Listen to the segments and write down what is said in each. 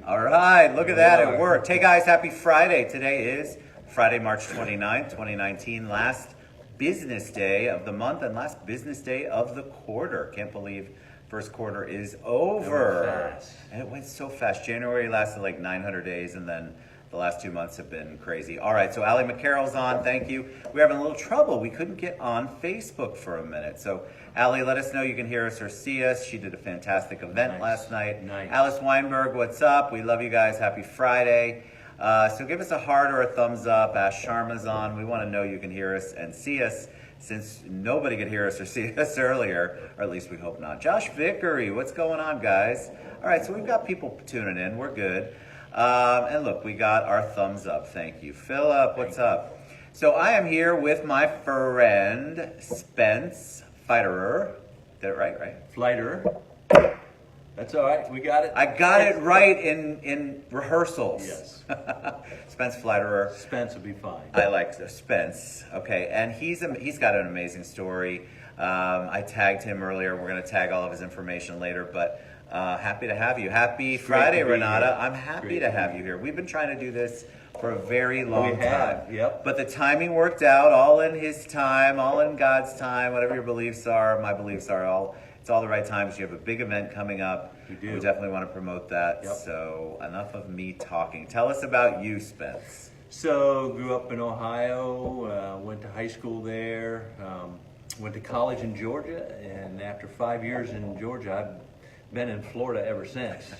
All right, look at that. It worked. Hey, guys, happy Friday. Today is Friday, March 29th, 2019. Last business day of the month and last business day of the quarter. Can't believe first quarter is over. And it went so fast. January lasted like 900 days, and then the last 2 months have been crazy. All right, so Allie McCarroll's on. Thank you. We're having a little trouble. We couldn't get on Facebook for a minute. So, Allie, let us know you can hear us or see us. She did a fantastic event last night. Nice. Alice Weinberg, what's up? We love you guys. Happy Friday. So give us a heart or a thumbs up. Ash Sharma's on. We want to know you can hear us and see us, since nobody could hear us or see us earlier, or at least we hope not. Josh Vickery, what's going on, guys? All right, so we've got people tuning in. We're good. And look, we got our thumbs up. Thank you. Philip, what's up? So I am here with my friend, Spence Pfleiderer. Did it right? Pfleiderer. That's all right. We got it. I got it right in rehearsals. Yes. Spence Pfleiderer. Spence will be fine. I like Spence. Okay, and he's got an amazing story. I tagged him earlier. We're going to tag all of his information later, but happy to have you. Happy Friday, Renata. I'm happy to have you here. We've been trying to do this for a very long time. Yep. But the timing worked out, all in his time, all in God's time, whatever your beliefs are, my beliefs are, it's all the right times. You have a big event coming up. We do. We definitely want to promote that. Yep. So enough of me talking. Tell us about you, Spence. So, grew up in Ohio, went to high school there, went to college in Georgia, and after 5 years in Georgia, I've been in Florida ever since.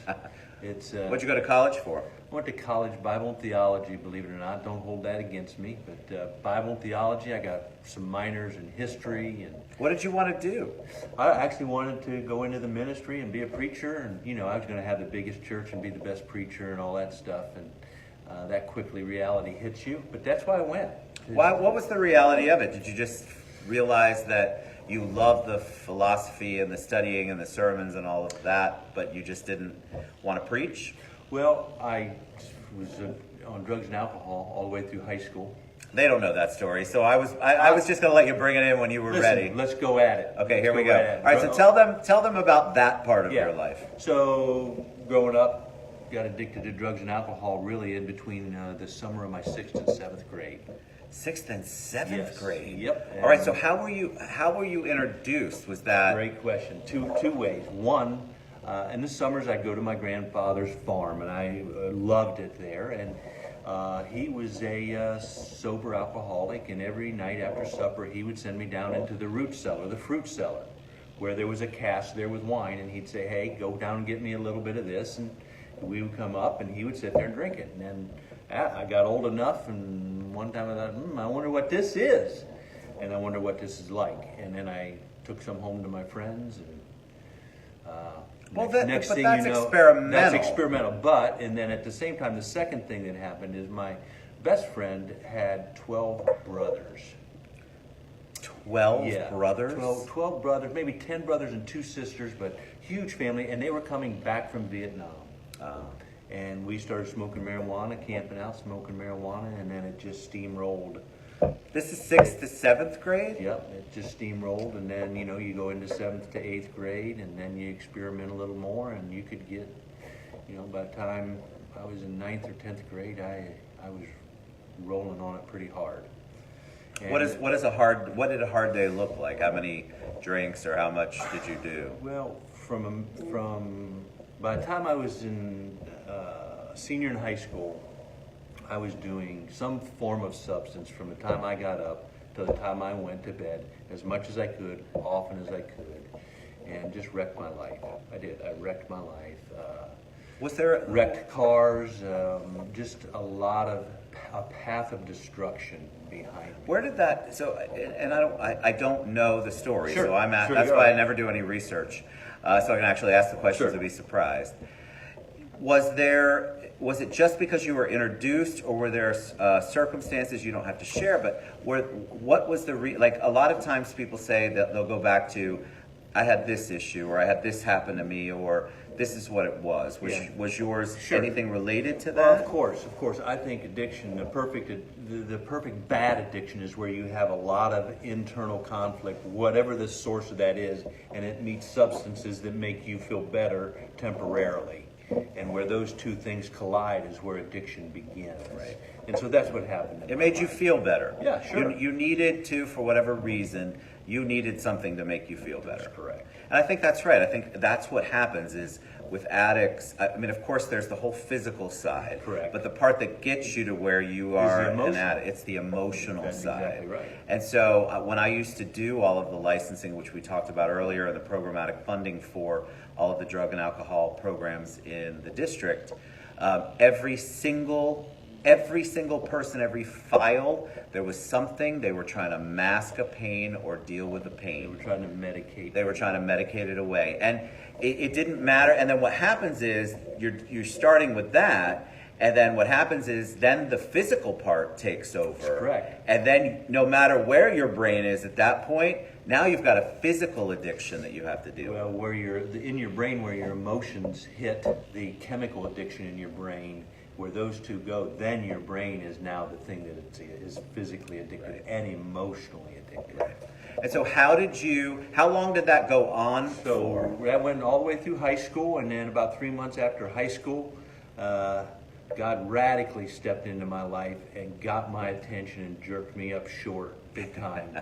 What'd you go to college for? I went to college, Bible and theology, believe it or not. Don't hold that against me, but Bible and theology. I got some minors in history. And what did you want to do? I actually wanted to go into the ministry and be a preacher, and I was going to have the biggest church and be the best preacher and all that stuff, and that quickly reality hits you. But that's why I went. What was the reality of it? Did you just realize that you loved the philosophy and the studying and the sermons and all of that, but you just didn't want to preach? Well, I was on drugs and alcohol all the way through high school. They don't know that story, so I was just going to let you bring it in when you were ready. Let's go at it. Okay, here we go. All right, so tell them about that part of your life. So, growing up, got addicted to drugs and alcohol really in between the summer of my 6th and 7th grade. 6th and 7th grade. Yep. All right. So how were you introduced? Was that great question? Two ways. One, in the summers I'd go to my grandfather's farm, and I loved it there. And he was a sober alcoholic, and every night after supper he would send me down into the fruit cellar, where there was a cask there with wine, and he'd say, "Hey, go down and get me a little bit of this," and we would come up, and he would sit there and drink it. And then I got old enough, and one time I thought, I wonder what this is, and I wonder what this is like. And then I took some home to my friends, and next thing you know, experimental. That's experimental. But, and then at the same time, the second thing that happened is my best friend had 12 brothers. 12 brothers? 12 brothers, maybe 10 brothers and 2 sisters, but huge family, and they were coming back from Vietnam. And we started smoking marijuana, camping out, smoking marijuana, and then it just steamrolled. This is 6th to 7th grade? Yep, it just steamrolled, and then, you go into 7th to 8th grade, and then you experiment a little more, and you could get, by the time I was in 9th or 10th grade, I was rolling on it pretty hard. And what did a hard day look like? How many drinks or how much did you do? Well, from by the time I was in senior in high school, I was doing some form of substance from the time I got up to the time I went to bed, as much as I could, often as I could, and just wrecked my life. I did. I wrecked my life. Wrecked cars, just a path of destruction behind me. Where did that? So, and I don't know the story, Sure. so that's why I never do any research, so I can actually ask the questions and be surprised. Was it just because you were introduced, or were there circumstances you don't have to share? But what was like? A lot of times people say that they'll go back to, I had this issue, or I had this happen to me, or this is what it was. Was yours anything related to that? Well, of course. I think addiction, the perfect bad addiction is where you have a lot of internal conflict, whatever the source of that is, and it meets substances that make you feel better temporarily. And where where those two things collide is where addiction begins. Right. And so that's what happened. It made you feel better. Yeah, sure. You needed to, for whatever reason, you needed something to make you feel better. That's correct. And I think that's right. I think that's what happens is with addicts. I mean, of course, there's the whole physical side. Correct. But the part that gets you to where you are an emotional. addict, it's the emotional That's side. exactly right. And so when I used to do all of the licensing, which we talked about earlier, and the programmatic funding for all of the drug and alcohol programs in the district, every single person, every file, there was something they were trying to mask a pain or deal with the pain. They were trying to medicate. They were trying to medicate it away, and it didn't matter. And then what happens is you're starting with that, and then what happens is then the physical part takes over. That's correct. And then no matter where your brain is at that point, now you've got a physical addiction that you have to deal with. Well, where in your brain, where your emotions hit the chemical addiction in your brain, where those two go, then your brain is now the thing that is physically addicted Right. and emotionally addicted. Right. And so how long did that go on for? So that went all the way through high school, and then about 3 months after high school, God radically stepped into my life and got my attention and jerked me up short big time.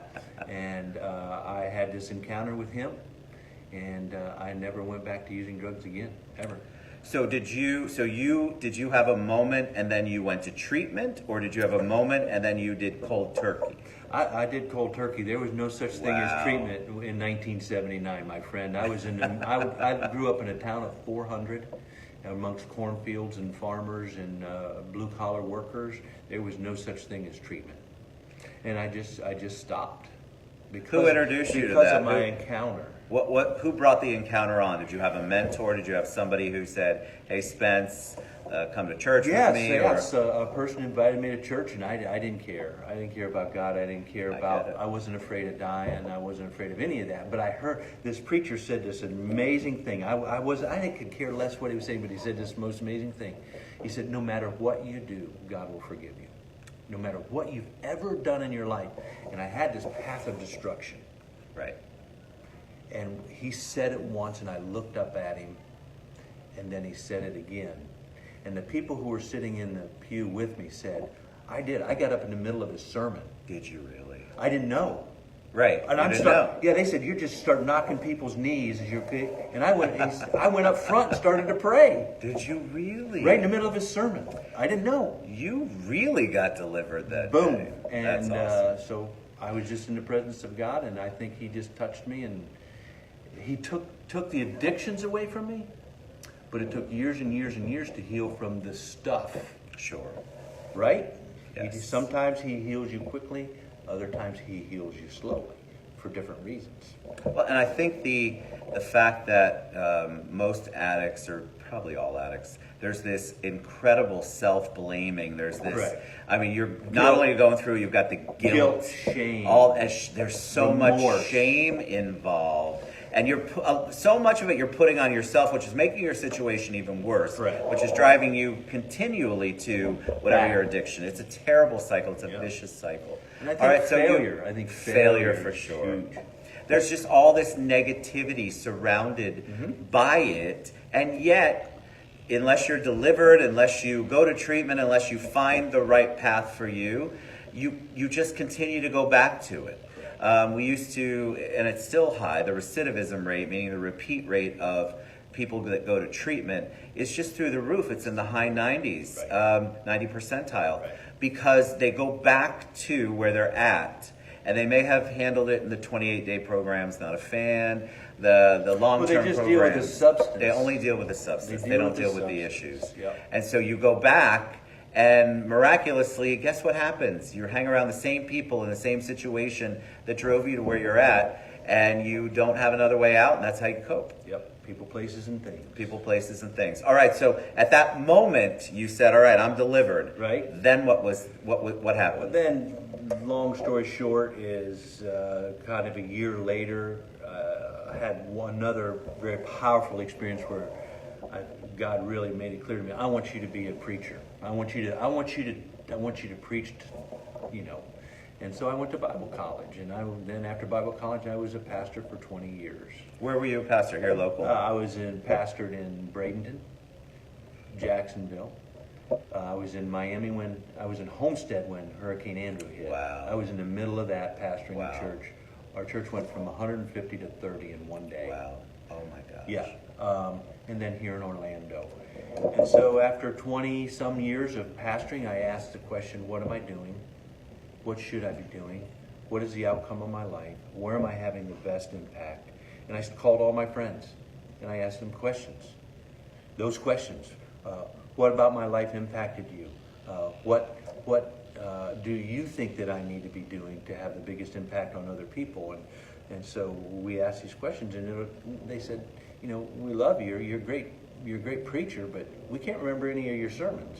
And I had this encounter with him, and I never went back to using drugs again, ever. So did you have a moment and then you went to treatment, or did you have a moment and then you did cold turkey? I did cold turkey. There was no such thing Wow. as treatment in 1979, my friend. I grew up in a town of 400 amongst cornfields and farmers and blue-collar workers. There was no such thing as treatment. And I just stopped. Who introduced you to Because that? of my encounter. Who brought the encounter on? Did you have a mentor? Did you have somebody who said, "Hey, Spence, come to church with me"? Yes. A person invited me to church, and I didn't care. I didn't care about God. I didn't care about. get it. I wasn't afraid of dying. I wasn't afraid of any of that. But I heard this preacher said this amazing thing. I could care less what he was saying, but he said this most amazing thing. He said, "No matter what you do, God will forgive you. No matter what you've ever done in your life." And I had this path of destruction. Right. And he said it once, and I looked up at him, and then he said it again. And the people who were sitting in the pew with me said, I did. I got up in the middle of his sermon. Did you really? I didn't know. Right. And you didn't know. Yeah, they said, you just start knocking people's knees as you're and I went up front and started to pray. Did you really? Right in the middle of his sermon. I didn't know. You really got delivered that Boom. day. And That's awesome. so I was just in the presence of God, and I think he just touched me, and he took the addictions away from me, but it took years and years and years to heal from the stuff, Sure. right? Yes. Sometimes he heals you quickly, other times he heals you slowly for different reasons. Well, and I think the fact that most addicts, or probably all addicts, there's this incredible self-blaming. There's this. Correct. I mean, you're not only going through, you've got the guilt, shame, there's so remorse. much shame involved. And so much of it you're putting on yourself, which is making your situation even worse, Correct. which is driving you continually to whatever Back. your addiction. It's a terrible cycle. It's a Yeah. vicious cycle. And I think All right, so failure. I think failure for is sure. huge. There's just all this negativity surrounded by it, and yet, unless you're delivered, unless you go to treatment, unless you find the right path for you, you just continue to go back to it. We used to, and it's still high, the recidivism rate, meaning the repeat rate of people that go to treatment, is just through the roof. It's in the high 90s, Right. 90 percentile, Right. because they go back to where they're at. And they may have handled it in the 28-day programs, not a fan. The long-term Well, they just programs, deal with the substance. They only deal with the substance. They don't deal with the substance. issues. Yep. And so you go back, and miraculously, guess what happens? You hang around the same people in the same situation that drove you to where you're at, and you don't have another way out, and that's how you cope. Yep. People, places, and things. People, places, and things. All right, so at that moment, you said, all right, I'm delivered. Right. Then what happened? Well, then, long story short, is kind of a year later, I had another very powerful experience where God really made it clear to me. I want you to be a preacher. I want you to preach. And so I went to Bible college, and then after Bible college, I was a pastor for 20 years. Where were you a pastor? Here local? I was pastored in Bradenton, Jacksonville. I was in Miami I was in Homestead when Hurricane Andrew hit. Wow. I was in the middle of that pastoring Wow. a church. Our church went from 150 to 30 in one day. Wow. Oh my gosh. Yeah. And then here in Orlando. And so after 20 some years of pastoring, I asked the question, what am I doing? What should I be doing? What is the outcome of my life? Where am I having the best impact? And I called all my friends and I asked them questions. Those questions. What about my life impacted you? What do you think that I need to be doing to have the biggest impact on other people? And so we asked these questions, and they said, we love you. You're a great preacher, but we can't remember any of your sermons.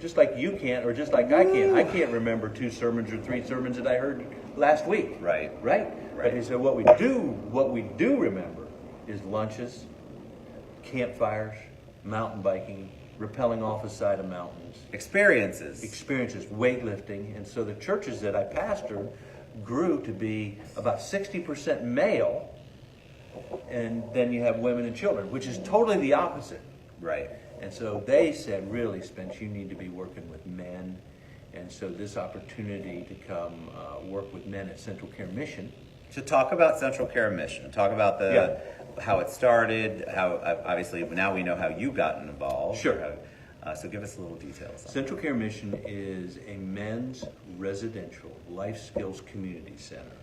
Just like you can't, or just like I can't. I can't remember 2 sermons or 3 sermons that I heard last week. Right. But he said, what we do remember is lunches, campfires, mountain biking, rappelling off the side of mountains. Experiences, weightlifting. And so the churches that I pastored grew to be about 60% male, and then you have women and children, which is totally the opposite. Right. And so they said, really, Spence, you need to be working with men. And so this opportunity to come work with men at Central Care Mission. So talk about Central Care Mission. Talk about how it started, how obviously now we know how you got involved. Sure. So give us a little details. Central Care Mission is a men's residential life skills community center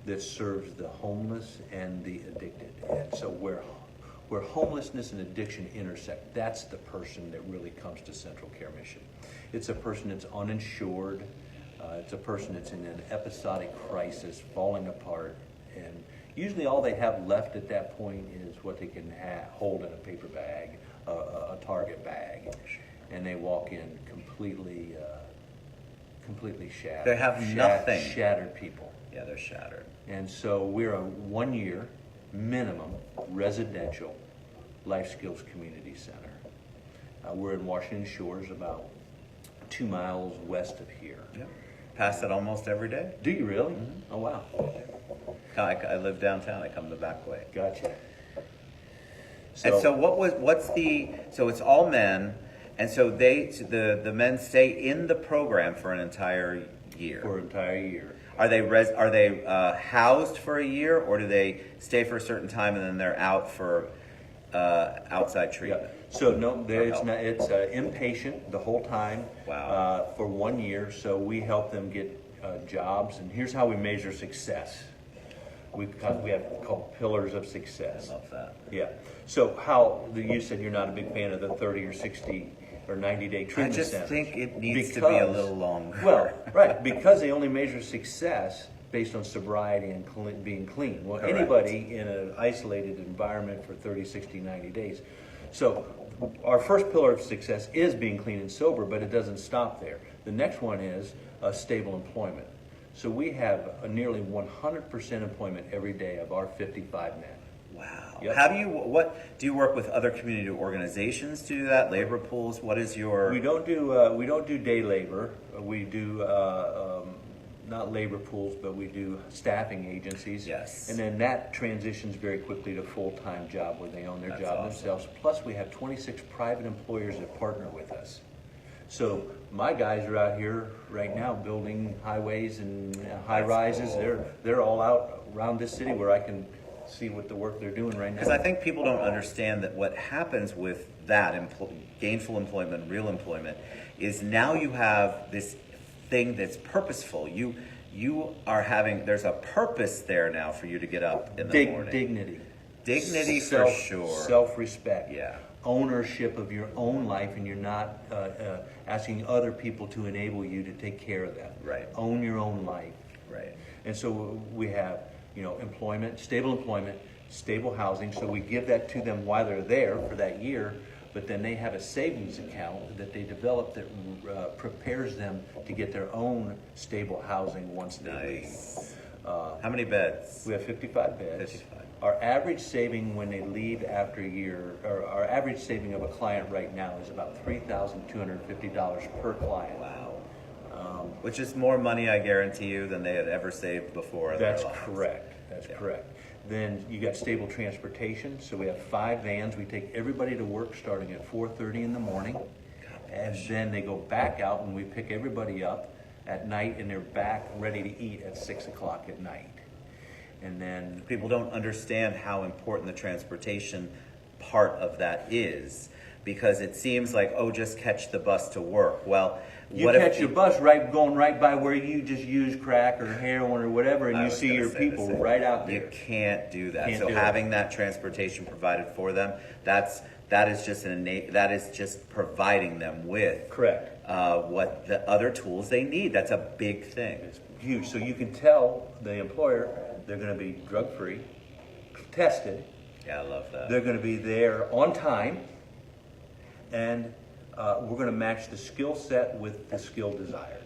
that serves the homeless and the addicted. And so where homelessness and addiction intersect, that's the person that really comes to Central Care Mission. It's a person that's uninsured. It's a person that's in an episodic crisis, falling apart, and usually all they have left at that point is what they can hold in a paper bag, a Target bag, and they walk in completely shattered. They have nothing. Shattered people. Yeah, they're shattered. And so we're a 1-year minimum residential life skills community center. We're in Washington Shores, about 2 miles west of here. Yeah. Pass it almost every day. Do you really? Mm-hmm. Oh, wow. I live downtown. I come the back way. Gotcha. And so so it's all men, and so the men stay in the program for an entire year. For an entire year. Are they housed for a year, or do they stay for a certain time and then they're out for outside treatment? Yeah. So no, it's inpatient the whole time. Wow. For 1 year. So we help them get jobs, and here's how we measure success. We have called pillars of success. I love that. Yeah. So you said you're not a big fan of the 30 or 60 or 90-day treatment I just centers. think it needs to be a little longer. Well, right, because they only measure success based on sobriety and being clean. Well, Correct. Anybody in an isolated environment for 30, 60, 90 days. So our first pillar of success is being clean and sober, but it doesn't stop there. The next one is stable employment. So we have a nearly 100% employment every day of our 55 men. Wow. Yep. How do you work with other community organizations to do that? Labor pools? What is your? We don't do day labor. We do not labor pools, but we do staffing agencies. Yes. And then that transitions very quickly to full-time job where they own their That's job awesome. themselves. Plus, we have 26 private employers that partner with us. So my guys are out here right now building highways and high rises. Cool. They're all out around this city where I can see what the work they're doing right now. Because I think people don't understand that what happens with that gainful employment, real employment, is now you have this thing that's purposeful. You are having, there's a purpose there now for you to get up in the morning. Dignity for sure. Self-respect. Yeah. Ownership of your own life, and you're not asking other people to enable you to take care of that. Right. Own your own life. Right. And so we have, employment, stable housing. So we give that to them while they're there for that year, but then they have a savings account that they develop that prepares them to get their own stable housing once they leave. How many beds? We have 55 beds. 55. Our average saving when they leave after a year, or our average saving of a client right now is about $3,250 per client. Wow. Which is more money, I guarantee you, than they had ever saved before. That's correct. That's correct. Then you got stable transportation. So we have 5 vans. We take everybody to work starting at 4:30 in the morning. And then they go back out and we pick everybody up at night and they're back ready to eat at 6 o'clock at night. And then People don't understand how important the transportation part of that is, because it seems like, oh, just catch the bus to work. Well, you what catch if your bus going right by where you just use crack or heroin or whatever, and I you was see gonna your say the people same. right out You there. can't do that. Can't So do it. having that transportation provided for them, that is just an innate, that is just providing them with Correct. what the other tools they need. That's a big thing. It's huge. So you can tell the employer they're going to be drug-free, tested. Yeah, I love that. They're going to be there on time, and we're going to match the skill set with the skill desired.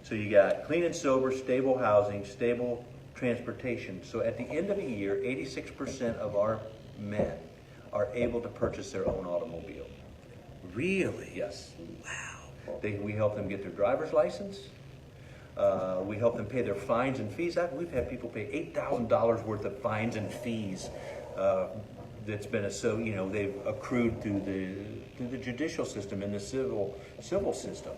So you got clean and sober, stable housing, stable transportation. So at the end of the year, 86% of our men are able to purchase their own automobile. Really? Yes. Wow. We help them get their driver's license. We help them pay their fines and fees. We've had people pay $8,000 worth of fines and fees. That's been they've accrued through the judicial system and the civil system,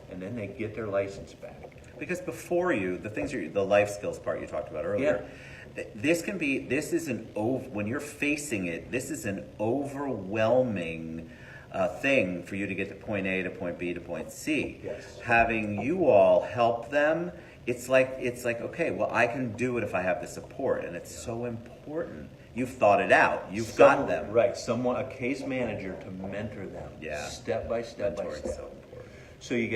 and then they get their license back. Because before you, the life skills part you talked about earlier, when you're facing it, this is an overwhelming thing for you to get to point A to point B to point C. Yes. Having you all help them, it's like, okay, well, I can do it if I have the support, and it's so important. You've thought it out. You've got them. Right. A case manager to mentor them. Yeah. Step by step by Mentoring's step. so important. So we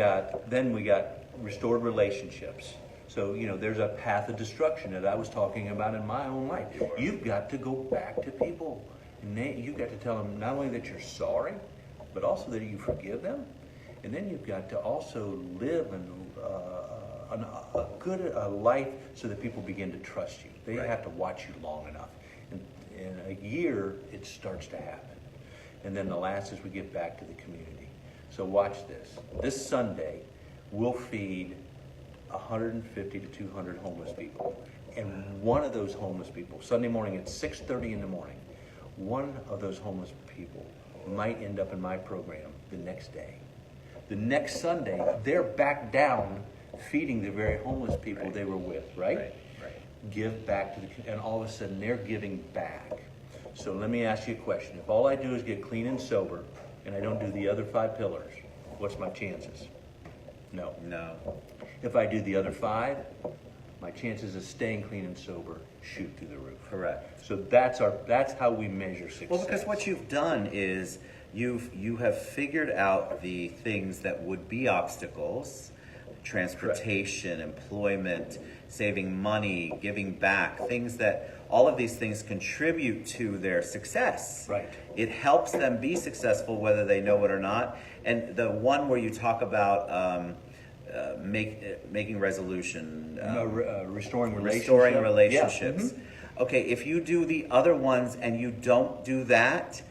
got restored relationships. So, there's a path of destruction that I was talking about in my own life. You've got to go back to people. And you've got to tell them not only that you're sorry, but also that you forgive them. And then you've got to also live a good life so that people begin to trust you. They Right. have to watch you long enough. And in a year, it starts to happen. And then the last is we get back to the community. So watch this. This Sunday, we'll feed 150 to 200 homeless people. And one of those homeless people, Sunday morning at 6:30 in the morning, one of those homeless people might end up in my program the next day. The next Sunday, they're back down feeding the very homeless people they were with, right? Right. Give back to and all of a sudden they're giving back. So let me ask you a question. If all I do is get clean and sober and I don't do the other 5 pillars, what's my chances? No. If I do the other 5, my chances of staying clean and sober shoot through the roof. Correct. So that's how we measure success. Well, because what you've done is you have figured out the things that would be obstacles: transportation, employment, saving money, giving back, all of these things contribute to their success. Right. It helps them be successful whether they know it or not. And the one where you talk about making resolution, restoring relationships. restoring relationships. Yeah. Okay, if you do the other ones and you don't do that,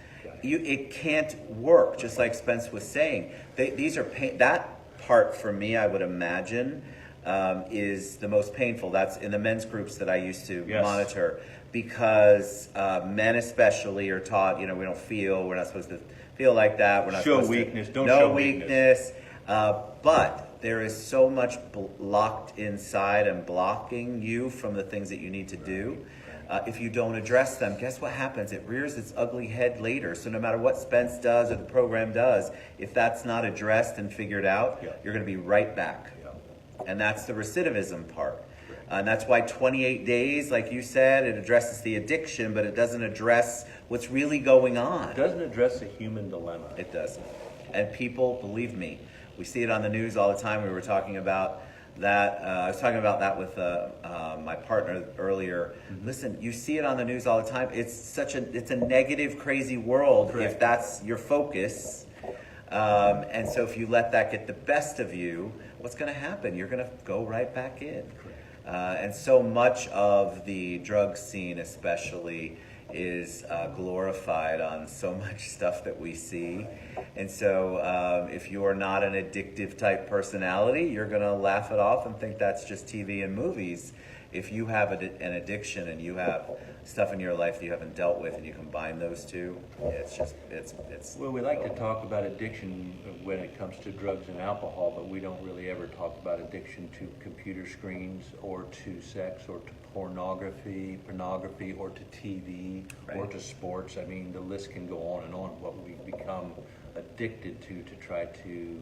it can't work. Just like Spence was saying, these are that part for me, I would imagine, is the most painful. That's in the men's groups that I used to monitor, because men especially are taught, we're not supposed to feel like that. We're not Show supposed weakness. to Don't no show weakness. But there is so much locked inside and blocking you from the things that you need to do. If you don't address them, guess what happens? It rears its ugly head later. So no matter what Spence does or the program does, if that's not addressed and figured out, you're going to be right back. And that's the recidivism part. And that's why 28 days, like you said, it addresses the addiction, but it doesn't address what's really going on. It doesn't address the human dilemma. It doesn't. And people, believe me, we see it on the news all the time. We were talking about that. I was talking about that with my partner earlier. Mm-hmm. Listen, you see it on the news all the time. It's a negative, crazy world. Correct. If that's your focus. And so if you let that get the best of you, what's going to happen? You're going to go right back in. And so much of the drug scene especially is glorified on so much stuff that we see. And so if you're not an addictive type personality, you're going to laugh it off and think that's just TV and movies. if you have an addiction and you have stuff in your life that you haven't dealt with, and you combine those two, it's just it's. Well, we like to talk about addiction when it comes to drugs and alcohol, but we don't really ever talk about addiction to computer screens or to sex or to pornography or to TV or to sports. I mean, the list can go on and on. What we become addicted to try to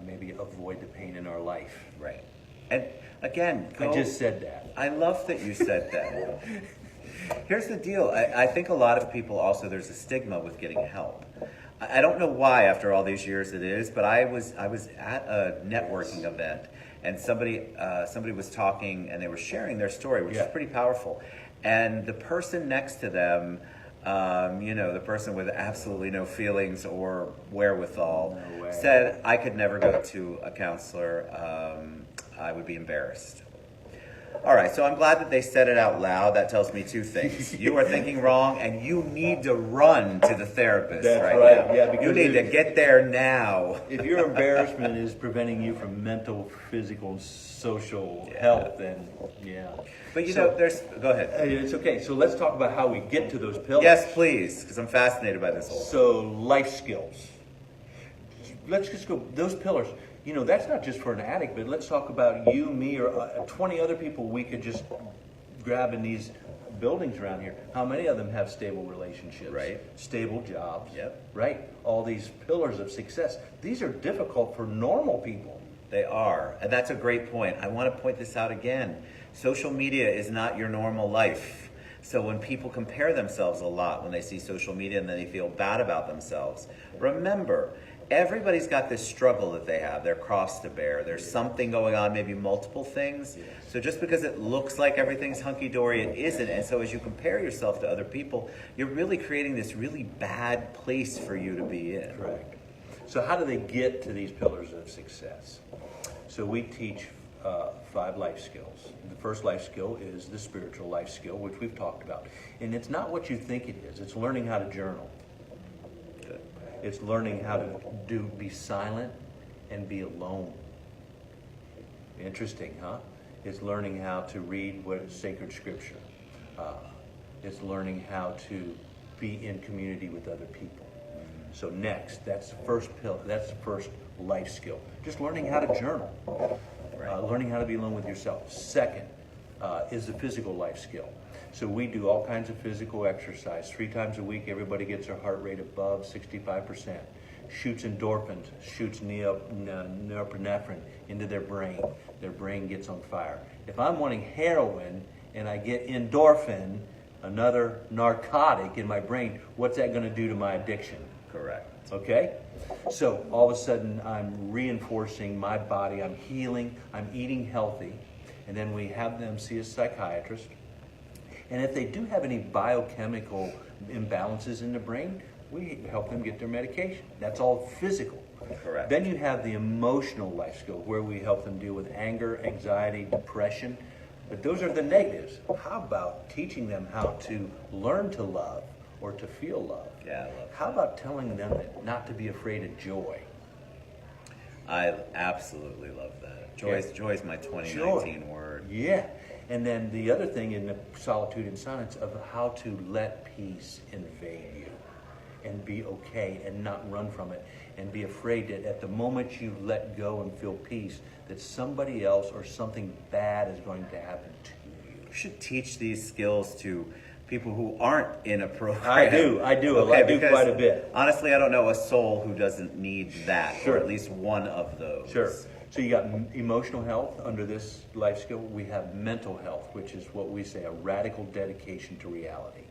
maybe avoid the pain in our life. Right. And again, I just said that. I love that you said that. Here's the deal. I think a lot of people also, there's a stigma with getting help. I don't know why after all these years it is, but I was at a networking event, and somebody was talking, and they were sharing their story, which is pretty powerful. And the person next to them, the person with absolutely no feelings or wherewithal, said, I could never go to a counselor. I would be embarrassed. All right, so I'm glad that they said it out loud. That tells me two things. You are thinking wrong, and you need to run to the therapist. That's right now. Yeah, because you need to get there now. If your embarrassment is preventing you from mental, physical, and social health, then But there's. Go ahead. It's okay. So let's talk about how we get to those pillars. Yes, please, because I'm fascinated by this whole. So life skills. Let's just go those pillars. That's not just for an addict, but let's talk about you, me, or 20 other people we could just grab in these buildings around here. How many of them have stable relationships? Right. Stable jobs. Yep. Right? All these pillars of success. These are difficult for normal people. They are. And that's a great point. I want to point this out again. Social media is not your normal life. So when people compare themselves a lot, when they see social media and then they feel bad about themselves, remember, everybody's got this struggle that they have, their cross to bear. There's something going on, maybe multiple things. Yes. So just because it looks like everything's hunky-dory, it isn't. And so as you compare yourself to other people, you're really creating this really bad place for you to be in. Correct. So how do they get to these pillars of success? So we teach 5 life skills. The first life skill is the spiritual life skill, which we've talked about. And it's not what you think it is. It's learning how to journal. It's learning how to be silent and be alone. Interesting, huh? It's learning how to read what is sacred scripture. It's learning how to be in community with other people. So next, that's the first pillar. That's the first life skill. Just learning how to journal. Learning how to be alone with yourself. Second is the physical life skill. So we do all kinds of physical exercise. 3 times a week, everybody gets their heart rate above 65%. Shoots endorphins, shoots norepinephrine into their brain. Their brain gets on fire. If I'm wanting heroin and I get endorphin, another narcotic in my brain, what's that going to do to my addiction? Correct. Okay? So all of a sudden, I'm reinforcing my body. I'm healing. I'm eating healthy. And then we have them see a psychiatrist. And if they do have any biochemical imbalances in the brain, we help them get their medication. That's all physical. Correct. Then you have the emotional life skills where we help them deal with anger, anxiety, depression. But those are the negatives. How about teaching them how to learn to love or to feel love? Yeah, I love that. How about telling them that not to be afraid of joy? I absolutely love that. Joy is my 2019 word. Yeah. And then the other thing in the solitude and silence of how to let peace invade you and be okay and not run from it and be afraid that at the moment you let go and feel peace that somebody else or something bad is going to happen to you. You should teach these skills to people who aren't in a program. I do. I do quite a bit. Honestly, I don't know a soul who doesn't need that, Sure. or at least one of those. Sure. So you got emotional health under this life skill. We have mental health, which is what we say a radical dedication to reality.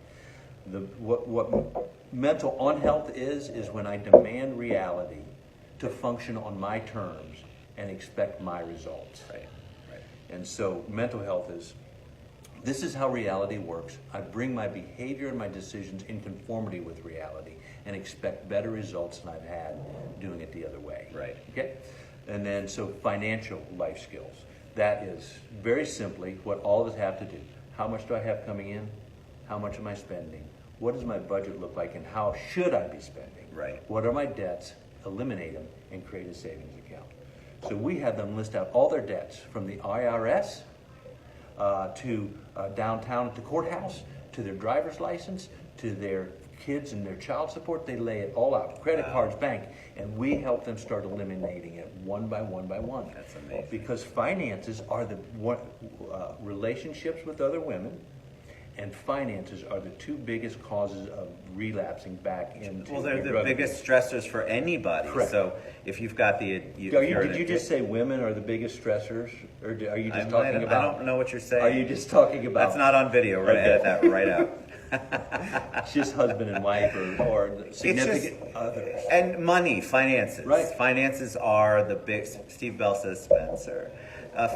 What mental unhealth is when I demand reality to function on my terms and expect my results. Right. And so mental health this is how reality works. I bring my behavior and my decisions in conformity with reality and expect better results than I've had doing it the other way. Right. Okay? And then, so financial life skills. That is very simply what all of us have to do. How much do I have coming in? How much am I spending? What does my budget look like and how should I be spending? Right. What are my debts? Eliminate them and create a savings account. So we have them list out all their debts from the IRS to downtown at the courthouse, to their driver's license, to their kids and their child support. They lay it all out, credit cards, bank, and we help them start eliminating it one by one by one. That's amazing. Because finances are the relationships with other women, and finances are the two biggest causes of relapsing back into. Well, they're the drug biggest abuse. stressors for anybody. Correct. So if you've got the, Did you just say women are the biggest stressors, or are you just talking about? I don't know what you're saying. Are you just talking about? That's not on video. We're gonna edit that right out. It's just husband and wife, or significant others. And money, finances. Right. Finances are the big. Steve Bell says Spencer.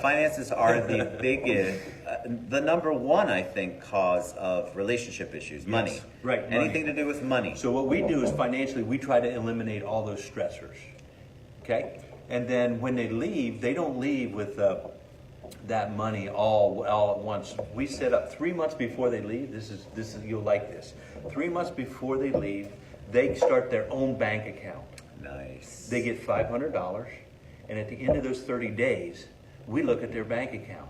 Finances are the biggest, the number one, I think, cause of relationship issues. Money. Yes. Right. Anything money. to do with money. So what we do is financially, we try to eliminate all those stressors. Okay? And then when they leave, they don't leave with that money all at once. We set up 3 months before they leave. This is you'll like this. 3 months before they leave, they start their own bank account. Nice. They get $500, and at the end of those 30 days, we look at their bank account.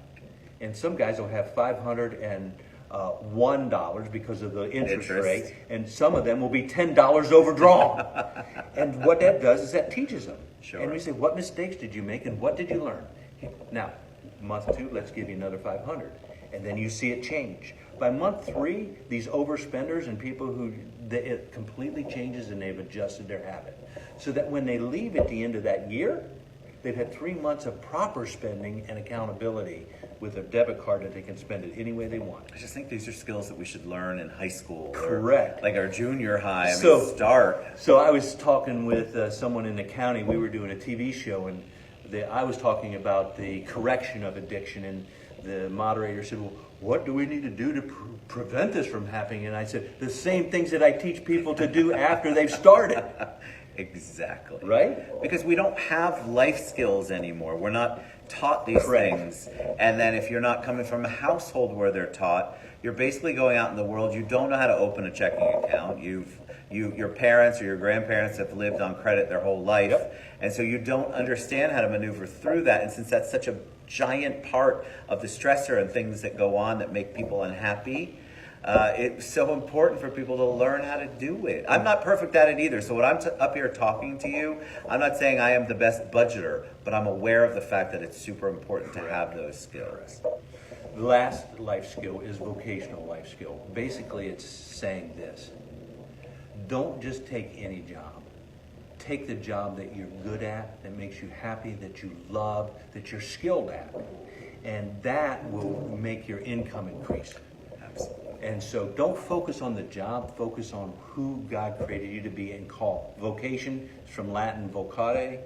And some guys will have $501 because of the interest rate, and some of them will be $10 overdrawn. And what that does is that teaches them. Sure. And we say, what mistakes did you make and what did you learn? Now, month 2, let's give you another 500. And then you see it change. By month 3, these overspenders and people who, it completely changes and they've adjusted their habit. So that when they leave at the end of that year, they've had 3 months of proper spending and accountability with a debit card that they can spend it any way they want. I just think these are skills that we should learn in high school. Correct. Like our junior high. So I was talking with someone in the county. We were doing a TV show, and I was talking about the correction of addiction, and the moderator said, well, what do we need to do to prevent this from happening? And I said, the same things that I teach people to do after they've started. Exactly. Right? Because we don't have life skills anymore. We're not taught these Correct. things. And then if you're not coming from a household where they're taught, you're basically going out in the world. You don't know how to open a checking account. Your parents or your grandparents have lived on credit their whole life. Yep. And so you don't understand how to maneuver through that. And since that's such a giant part of the stressor and things that go on that make people unhappy, it's so important for people to learn how to do it. I'm not perfect at it either. So when I'm up here talking to you, I'm not saying I am the best budgeter, but I'm aware of the fact that it's super important to have those skills. The last life skill is vocational life skill. Basically, it's saying this. Don't just take any job. Take the job that you're good at, that makes you happy, that you love, that you're skilled at. And that will make your income increase. Absolutely. And so don't focus on the job, focus on who God created you to be and call. Vocation is from Latin vocare,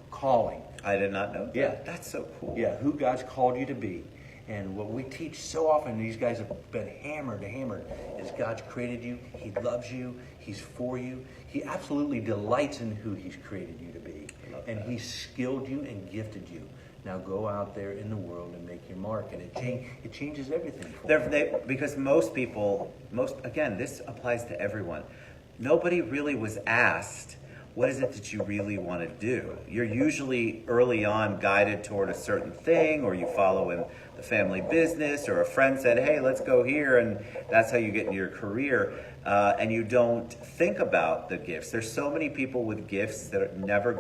calling. I did not know that. Yeah. That's so cool. Yeah, who God's called you to be. And what we teach so often, these guys have been hammered, is God's created you, He loves you, He's for you. He absolutely delights in who He's created you to be. And He's skilled you and gifted you. Now go out there in the world and make your mark. And it changes everything for you. Because most people, again, this applies to everyone. Nobody really was asked, what is it that you really want to do? You're usually early on guided toward a certain thing, or you follow in the family business, or a friend said, hey, let's go here, and that's how you get into your career. And you don't think about the gifts. There's so many people with gifts that never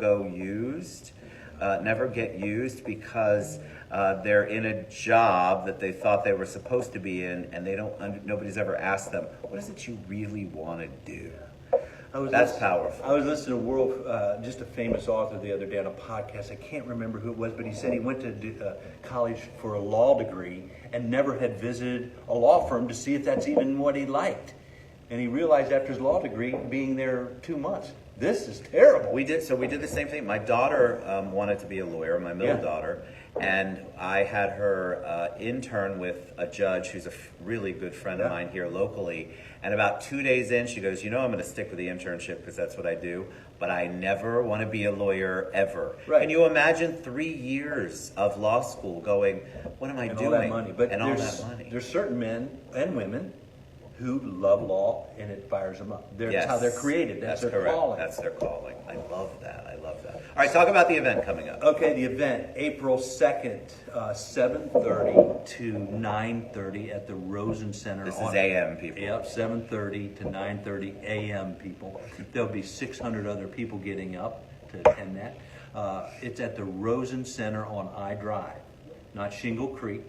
get used because they're in a job that they thought they were supposed to be in, and nobody's ever asked them, what is it you really want to do? That's powerful. I was listening to just a famous author the other day on a podcast. I can't remember who it was, but he said he went to college for a law degree and never had visited a law firm to see if that's even what he liked. And he realized after his law degree, being there 2 months, this is terrible. We did the same thing. My daughter wanted to be a lawyer, my middle daughter, and I had her intern with a judge who's a really good friend of mine here locally. And about 2 days in, she goes, I'm going to stick with the internship because that's what I do, but I never want to be a lawyer ever. Right. Can you imagine 3 years of law school going, what am I doing? All that money. But all that money. There's certain men and women who love law, and it fires them up. That's Yes. how they're created. That's their correct. calling. That's their calling. I love that. I love that. All right, talk about the event coming up. Okay, the event, April 2nd, 7:30 to 9:30 at the Rosen Center. This is AM, people. Yep, 7:30 to 9:30 a.m. people. There'll be 600 other people getting up to attend that. It's at the Rosen Center on I Drive, not Shingle Creek.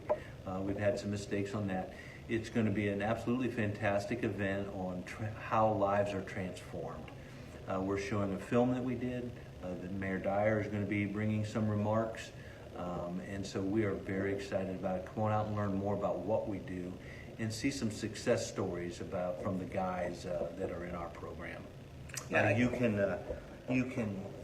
We've had some mistakes on that. It's going to be an absolutely fantastic event on how lives are transformed. We're showing a film that we did. The Mayor Dyer is going to be bringing some remarks. And so we are very excited about it. Come on out and learn more about what we do and see some success stories from the guys that are in our program. Yeah, You can,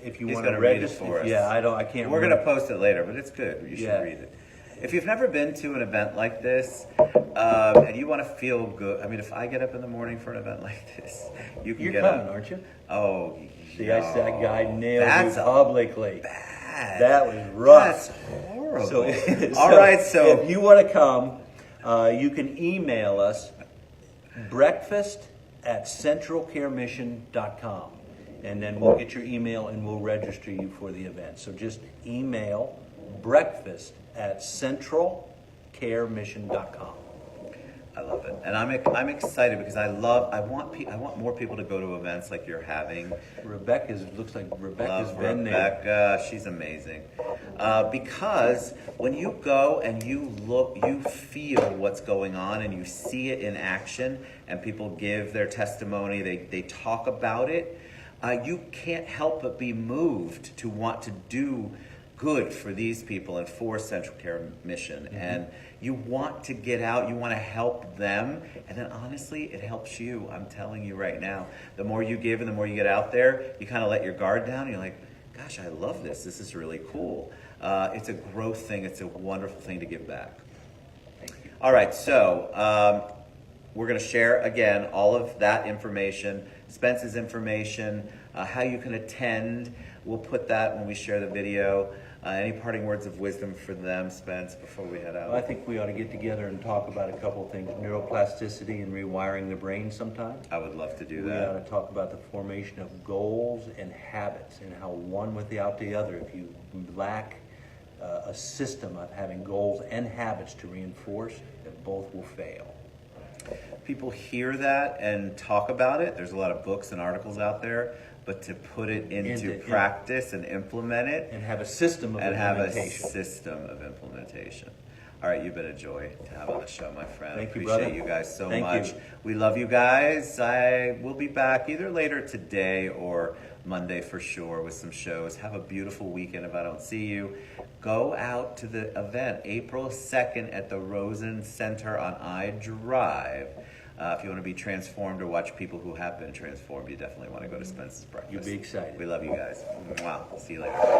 if you He's want to gonna read it register. for us. Yeah, I can't. We're going to remember. post it later, but it's good. You should Yeah. read it. If you've never been to an event like this, and you want to feel good, I mean, if I get up in the morning for an event like this, you can You're get coming, up. aren't you? Oh, See, I said that guy nailed That's you publicly. bad. That was rough. That's horrible. So, All right, so if you want to come, you can email us breakfast@centralcaremission.com, and then we'll get your email and we'll register you for the event. So just email breakfast@centralcaremission.com. I love it, and I'm excited because I want more people to go to events like you're having. Looks like Rebecca's Love been there. Rebecca, she's amazing. Because when you go and you look, you feel what's going on and you see it in action, and people give their testimony, they talk about it, you can't help but be moved to want to do good for these people and for Central Care Mission. Mm-hmm. And you want to get out, you want to help them, and then honestly, it helps you. I'm telling you right now, the more you give and the more you get out there, you kind of let your guard down, and you're like, gosh, I love this. This is really cool. It's a growth thing. It's a wonderful thing to give back. Thank you. All right, so we're going to share, again, all of that information, Spence's information, how you can attend. We'll put that when we share the video. Any parting words of wisdom for them, Spence, before we head out? Well, I think we ought to get together and talk about a couple of things. Neuroplasticity and rewiring the brain sometime. I would love to do We that. ought to talk about the formation of goals and habits and how one without the other, if you lack a system of having goals and habits to reinforce, that both will fail. People hear that and talk about it. There's a lot of books and articles out there, but to put it into practice and implement it And have a system of and have a implementation. system of implementation. All right, you've been a joy to have on the show, my friend. Thank you, Appreciate brother. you guys so Thank much. you. We love you guys. I will be back either later today or Monday for sure with some shows. Have a beautiful weekend if I don't see you. Go out to the event April 2nd at the Rosen Center on I Drive. If you want to be transformed or watch people who have been transformed, you definitely want to go to Spence's Breakfast. You'll be excited. We love you guys. Wow. See you later.